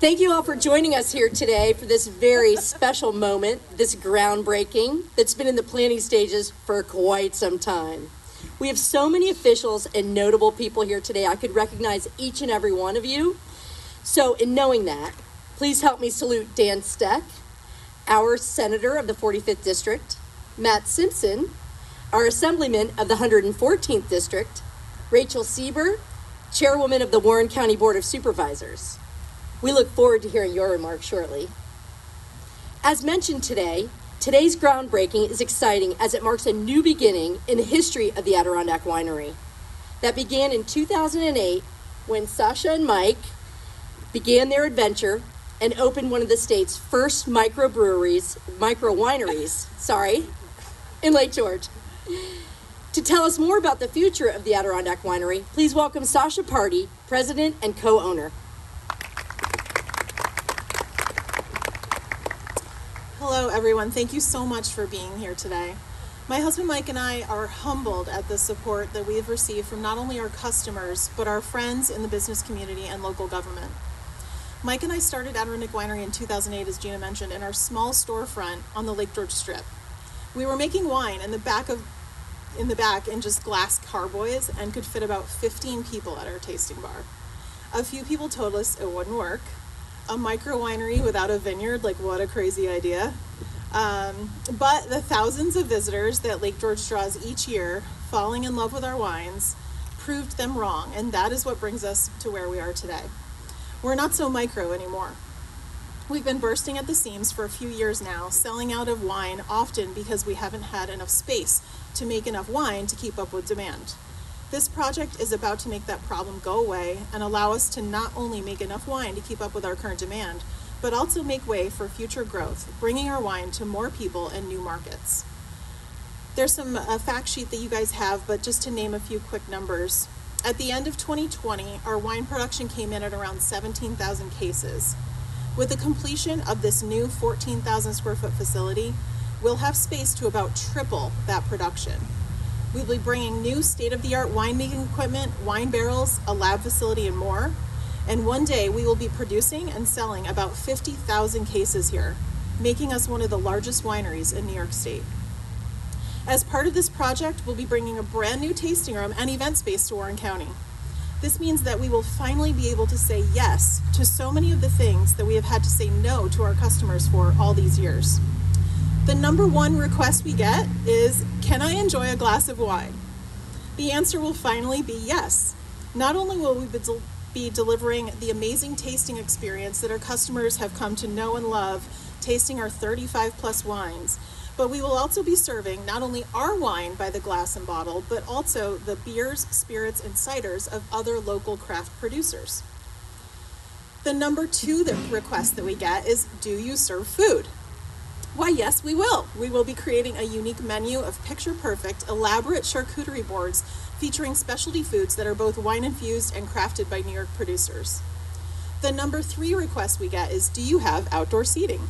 Thank you all for joining us here today for this very special moment, this groundbreaking that's been in the planning stages for quite some time. We have so many officials and notable people here today. I could recognize each and every one of you. So in knowing that, please help me salute Dan Steck, our Senator of the 45th District, Matt Simpson, our Assemblyman of the 114th District, Rachel Sieber, Chairwoman of the Warren County Board of Supervisors. We look forward to hearing your remarks shortly. As mentioned today, today's groundbreaking is exciting as it marks a new beginning in the history of the Adirondack Winery. That began in 2008 when Sasha and Mike began their adventure and opened one of the state's first micro-wineries, in Lake George. To tell us more about the future of the Adirondack Winery, please welcome Sasha Pardee, President and co-owner. Hello everyone, thank you so much for being here today. My husband Mike and I are humbled at the support that we have received from not only our customers, but our friends in the business community and local government. Mike and I started Adirondack Winery in 2008, as Gina mentioned, in our small storefront on the Lake George Strip. We were making wine in the back in just glass carboys and could fit about 15 people at our tasting bar. A few people told us it wouldn't work. A micro winery without a vineyard, like what a crazy idea. But the thousands of visitors that Lake George draws each year, falling in love with our wines, proved them wrong, and that is what brings us to where we are today. We're not so micro anymore. We've been bursting at the seams for a few years now, selling out of wine often because we haven't had enough space to make enough wine to keep up with demand. This project is about to make that problem go away and allow us to not only make enough wine to keep up with our current demand, but also make way for future growth, bringing our wine to more people and new markets. There's a fact sheet that you guys have, but just to name a few quick numbers. At the end of 2020, our wine production came in at around 17,000 cases. With the completion of this new 14,000 square foot facility, we'll have space to about triple that production. We'll be bringing new state-of-the-art winemaking equipment, wine barrels, a lab facility, and more. And one day we will be producing and selling about 50,000 cases here, making us one of the largest wineries in New York State. As part of this project, we'll be bringing a brand new tasting room and event space to Warren County. This means that we will finally be able to say yes to so many of the things that we have had to say no to our customers for all these years. The number one request we get is, can I enjoy a glass of wine? The answer will finally be yes. Not only will we be delivering the amazing tasting experience that our customers have come to know and love, tasting our 35 plus wines, but we will also be serving not only our wine by the glass and bottle, but also the beers, spirits, and ciders of other local craft producers. The number two request that we get is, do you serve food? Why, yes, we will. We will be creating a unique menu of picture-perfect, elaborate charcuterie boards featuring specialty foods that are both wine-infused and crafted by New York producers. The number three request we get is, do you have outdoor seating?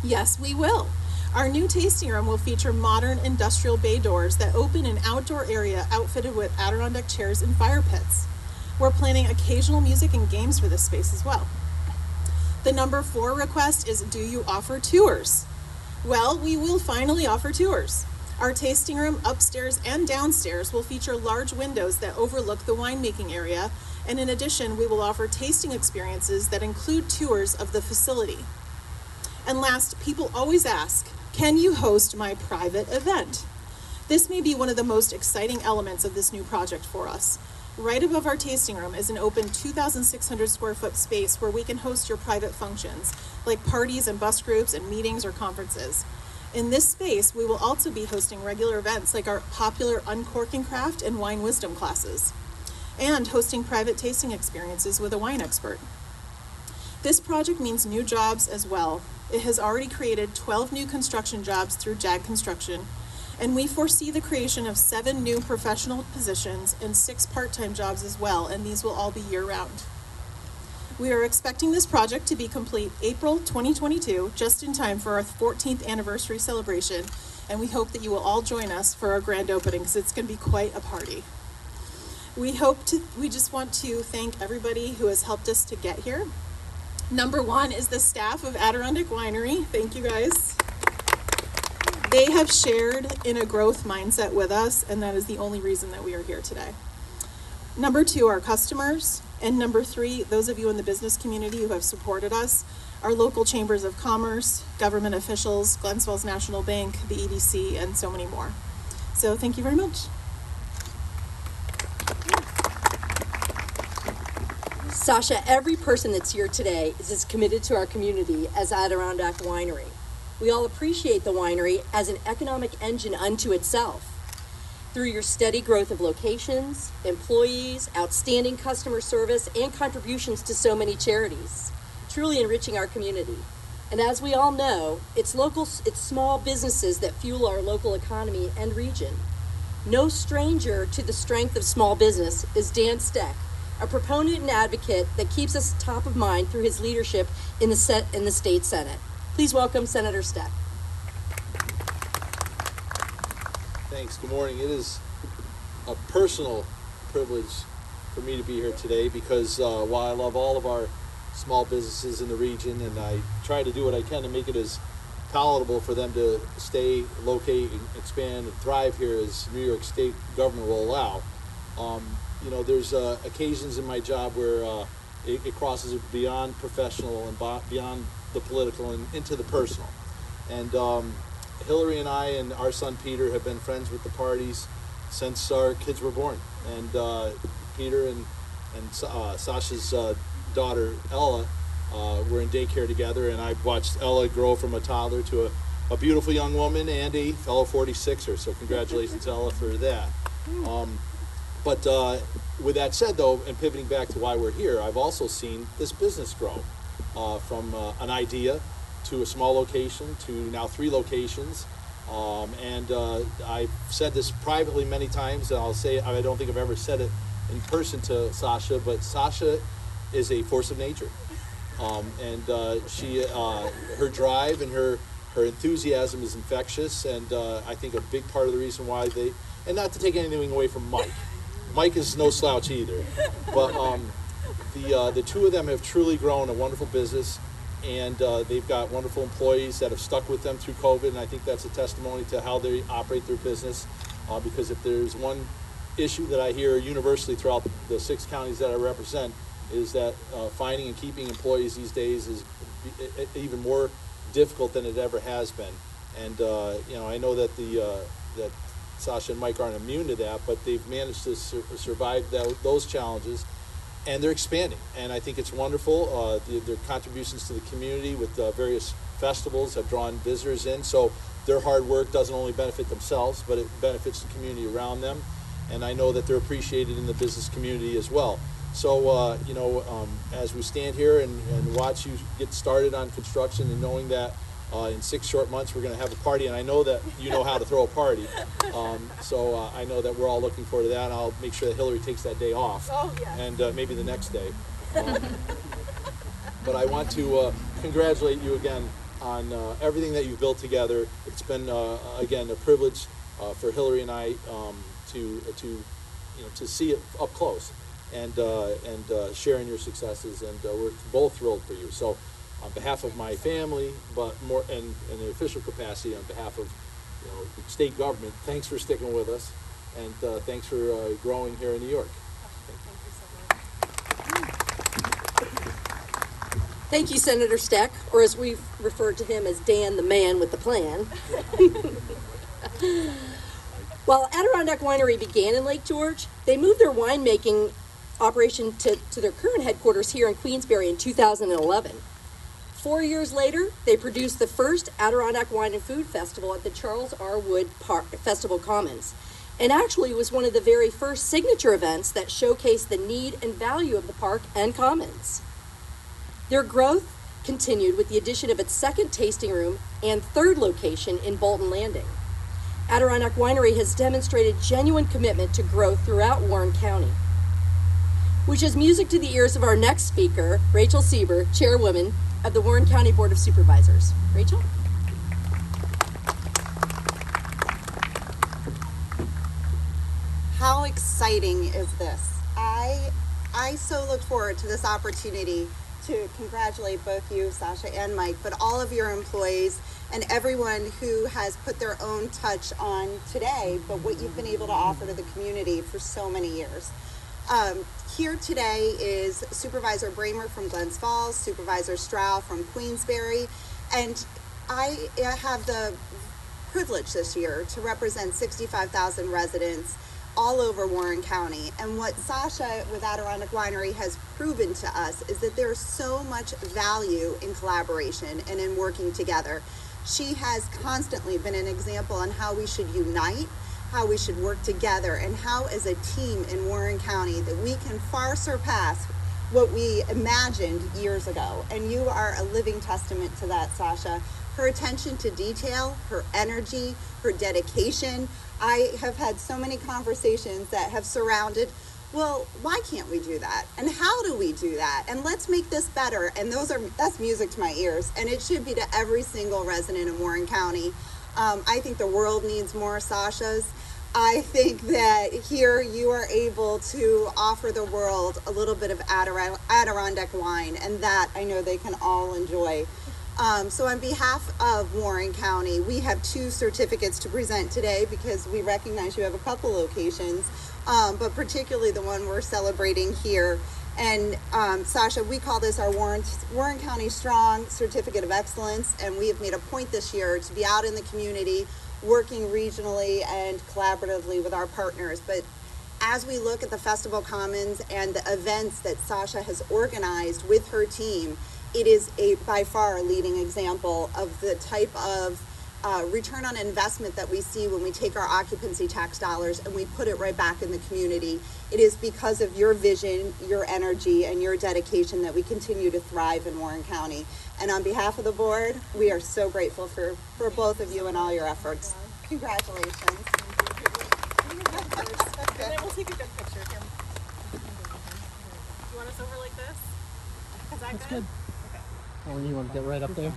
Yes, we will. Our new tasting room will feature modern industrial bay doors that open an outdoor area outfitted with Adirondack chairs and fire pits. We're planning occasional music and games for this space as well. The number four request is, do you offer tours? Well, we will finally offer tours. Our tasting room upstairs and downstairs will feature large windows that overlook the winemaking area, and in addition, we will offer tasting experiences that include tours of the facility. And last, people always ask, can you host my private event? This may be one of the most exciting elements of this new project for us. Right above our tasting room is an open 2,600 square foot space where we can host your private functions, like parties and bus groups and meetings or conferences. In this space, we will also be hosting regular events like our popular uncorking craft and wine wisdom classes, and hosting private tasting experiences with a wine expert. This project means new jobs as well. It has already created 12 new construction jobs through JAG Construction, and we foresee the creation of 7 new professional positions and 6 part-time jobs as well, and these will all be year-round. We are expecting this project to be complete April 2022, just in time for our 14th anniversary celebration, and we hope that you will all join us for our grand opening, because it's going to be quite a party. We just want to thank everybody who has helped us to get here. Number one is the staff of Adirondack Winery. Thank you guys. They have shared in a growth mindset with us, and that is the only reason that we are here today. Number two, our customers. And number three, those of you in the business community who have supported us, our local chambers of commerce, government officials, Glensville's National Bank, the EDC, and so many more. So thank you very much. Sasha, every person that's here today is as committed to our community as Adirondack Winery. We all appreciate the winery as an economic engine unto itself. Through your steady growth of locations, employees, outstanding customer service, and contributions to so many charities, truly enriching our community. And as we all know, it's small businesses that fuel our local economy and region. No stranger to the strength of small business is Dan Steck, a proponent and advocate that keeps us top of mind through his leadership in the state Senate. Please welcome Senator Steck. Thanks. Good morning. It is a personal privilege for me to be here today because while I love all of our small businesses in the region and I try to do what I can to make it as palatable for them to stay, locate, and expand and thrive here as New York State government will allow, there's occasions in my job where it crosses beyond professional and beyond the political and into the personal. And Hillary and I and our son Peter have been friends with the Pardees since our kids were born. And Peter and Sasha's daughter Ella were in daycare together, and I've watched Ella grow from a toddler to a beautiful young woman and a fellow 46er. So congratulations, Ella, for that. But with that said, though, and pivoting back to why we're here, I've also seen this business grow from an idea to a small location to now 3 locations. And I've said this privately many times, and I'll say I don't think I've ever said it in person to Sasha, but Sasha is a force of nature. She, her drive and her enthusiasm is infectious, and I think a big part of the reason why and not to take anything away from Mike. Mike is no slouch either, but the two of them have truly grown a wonderful business, and they've got wonderful employees that have stuck with them through COVID, and I think that's a testimony to how they operate their business, because if there's one issue that I hear universally throughout the 6 counties that I represent, is that finding and keeping employees these days is even more difficult than it ever has been. And I know that that Sasha and Mike aren't immune to that, but they've managed to survive those challenges, and they're expanding. And I think it's wonderful. Their contributions to the community with various festivals have drawn visitors in. So their hard work doesn't only benefit themselves, but it benefits the community around them. And I know that they're appreciated in the business community as well. So, as we stand here and watch you get started on construction, and knowing that in 6 short months we're going to have a party, and I know that you know how to throw a party, so I know that we're all looking forward to that, and I'll make sure that Hillary takes that day off, and maybe the next day. But I want to congratulate you again on everything that you've built together. It's been, again, a privilege for Hillary and I to see it up close. And sharing your successes, and we're both thrilled for you. So, on behalf of my family, but more in the official capacity, on behalf of state government, thanks for sticking with us, and thanks for growing here in New York. Thank you, Senator Steck, or as we've referred to him as Dan the Man with the Plan. While Adirondack Winery began in Lake George, they moved their winemaking operation to their current headquarters here in Queensbury in 2011. 4 years later, they produced the first Adirondack Wine and Food Festival at the Charles R. Wood Festival Commons, and actually was one of the very first signature events that showcased the need and value of the park and commons. Their growth continued with the addition of its 2nd tasting room and 3rd location in Bolton Landing. Adirondack Winery has demonstrated genuine commitment to growth throughout Warren County, which is music to the ears of our next speaker, Rachel Sieber, Chairwoman of the Warren County Board of Supervisors. Rachel? How exciting is this? I so look forward to this opportunity to congratulate both you, Sasha and Mike, but all of your employees and everyone who has put their own touch on today, but what you've been able to offer to the community for so many years. Here today is Supervisor Bramer from Glens Falls, Supervisor Stroud from Queensbury, and I have the privilege this year to represent 65,000 residents all over Warren County. And what Sasha with Adirondack Winery has proven to us is that there's so much value in collaboration and in working together. She has constantly been an example on how we should unite, how we should work together, and how as a team in Warren County that we can far surpass what we imagined years ago. And you are a living testament to that, Sasha. Her attention to detail, her energy, her dedication. I have had so many conversations that have surrounded, well, why can't we do that? And how do we do that? And let's make this better. And that's music to my ears. And it should be to every single resident in Warren County. I think the world needs more Sashas. I think that here you are able to offer the world a little bit of Adirondack wine, and that I know they can all enjoy. So on behalf of Warren County, we have 2 certificates to present today because we recognize you have a couple locations, but particularly the one we're celebrating here. And Sasha, we call this our Warren County Strong Certificate of Excellence, and we have made a point this year to be out in the community, working regionally and collaboratively with our partners. But as we look at the Festival Commons and the events that Sasha has organized with her team, it is by far a leading example of the type of return on investment that we see when we take our occupancy tax dollars and we put it right back in the community. It is because of your vision, your energy, and your dedication that we continue to thrive in Warren County. And on behalf of the board, we are so grateful for both of you and all your efforts. Congratulations. And then we'll take a good picture here. You want us over like this? Is that good? Okay. Oh, you want to get right up there?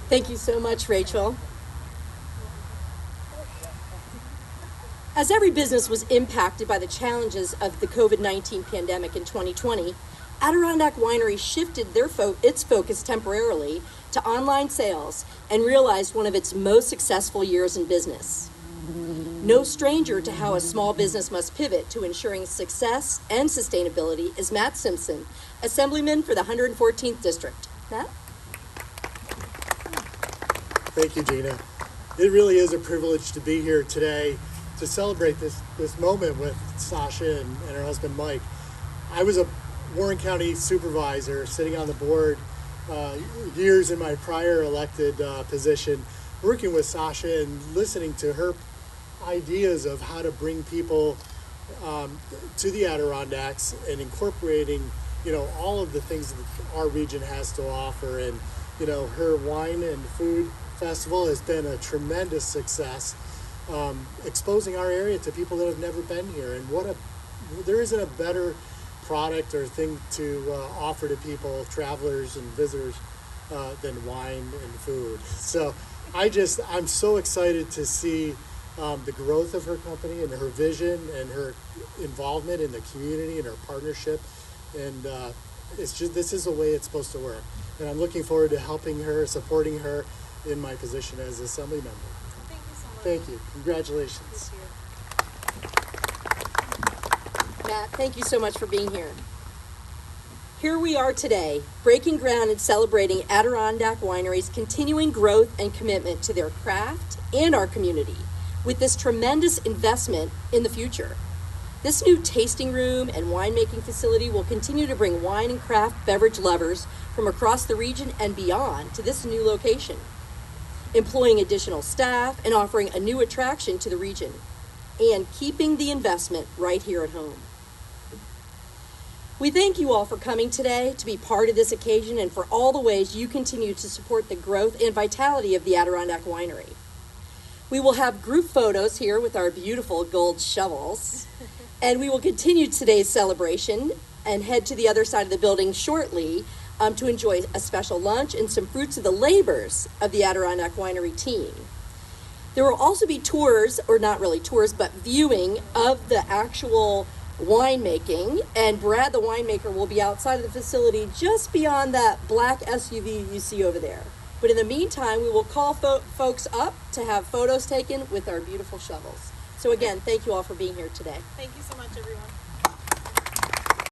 Thank you so much, Rachel. As every business was impacted by the challenges of the COVID-19 pandemic in 2020, Adirondack Winery shifted its focus temporarily to online sales and realized one of its most successful years in business. No stranger to how a small business must pivot to ensuring success and sustainability is Matt Simpson, Assemblyman for the 114th District. Matt? Thank you, Gina. It really is a privilege to be here today to celebrate this moment with Sasha and her husband, Mike. I was a Warren County supervisor sitting on the board years in my prior elected position, working with Sasha and listening to her ideas of how to bring people to the Adirondacks and incorporating, all of the things that our region has to offer. And, her wine and food festival has been a tremendous success, exposing our area to people that have never been here. And there isn't a better product or thing to offer to people, travelers and visitors, than wine and food. So I'm so excited to see the growth of her company and her vision and her involvement in the community and her partnership. And this is the way it's supposed to work. And I'm looking forward to helping her, supporting her in my position as Assembly member. Thank you so much. Thank you. Congratulations. Matt, thank you so much for being here. Here we are today, breaking ground and celebrating Adirondack Winery's continuing growth and commitment to their craft and our community with this tremendous investment in the future. This new tasting room and winemaking facility will continue to bring wine and craft beverage lovers from across the region and beyond to this new location, employing additional staff and offering a new attraction to the region, and keeping the investment right here at home. We thank you all for coming today to be part of this occasion and for all the ways you continue to support the growth and vitality of the Adirondack Winery. We will have group photos here with our beautiful gold shovels. And we will continue today's celebration and head to the other side of the building shortly to enjoy a special lunch and some fruits of the labors of the Adirondack Winery team. There will also be tours, or not really tours, but viewing of the actual winemaking, and Brad the winemaker will be outside of the facility just beyond that black SUV you see over there. But in the meantime, we will call folks up to have photos taken with our beautiful shovels. So again, thank you all for being here today. Thank you so much, everyone.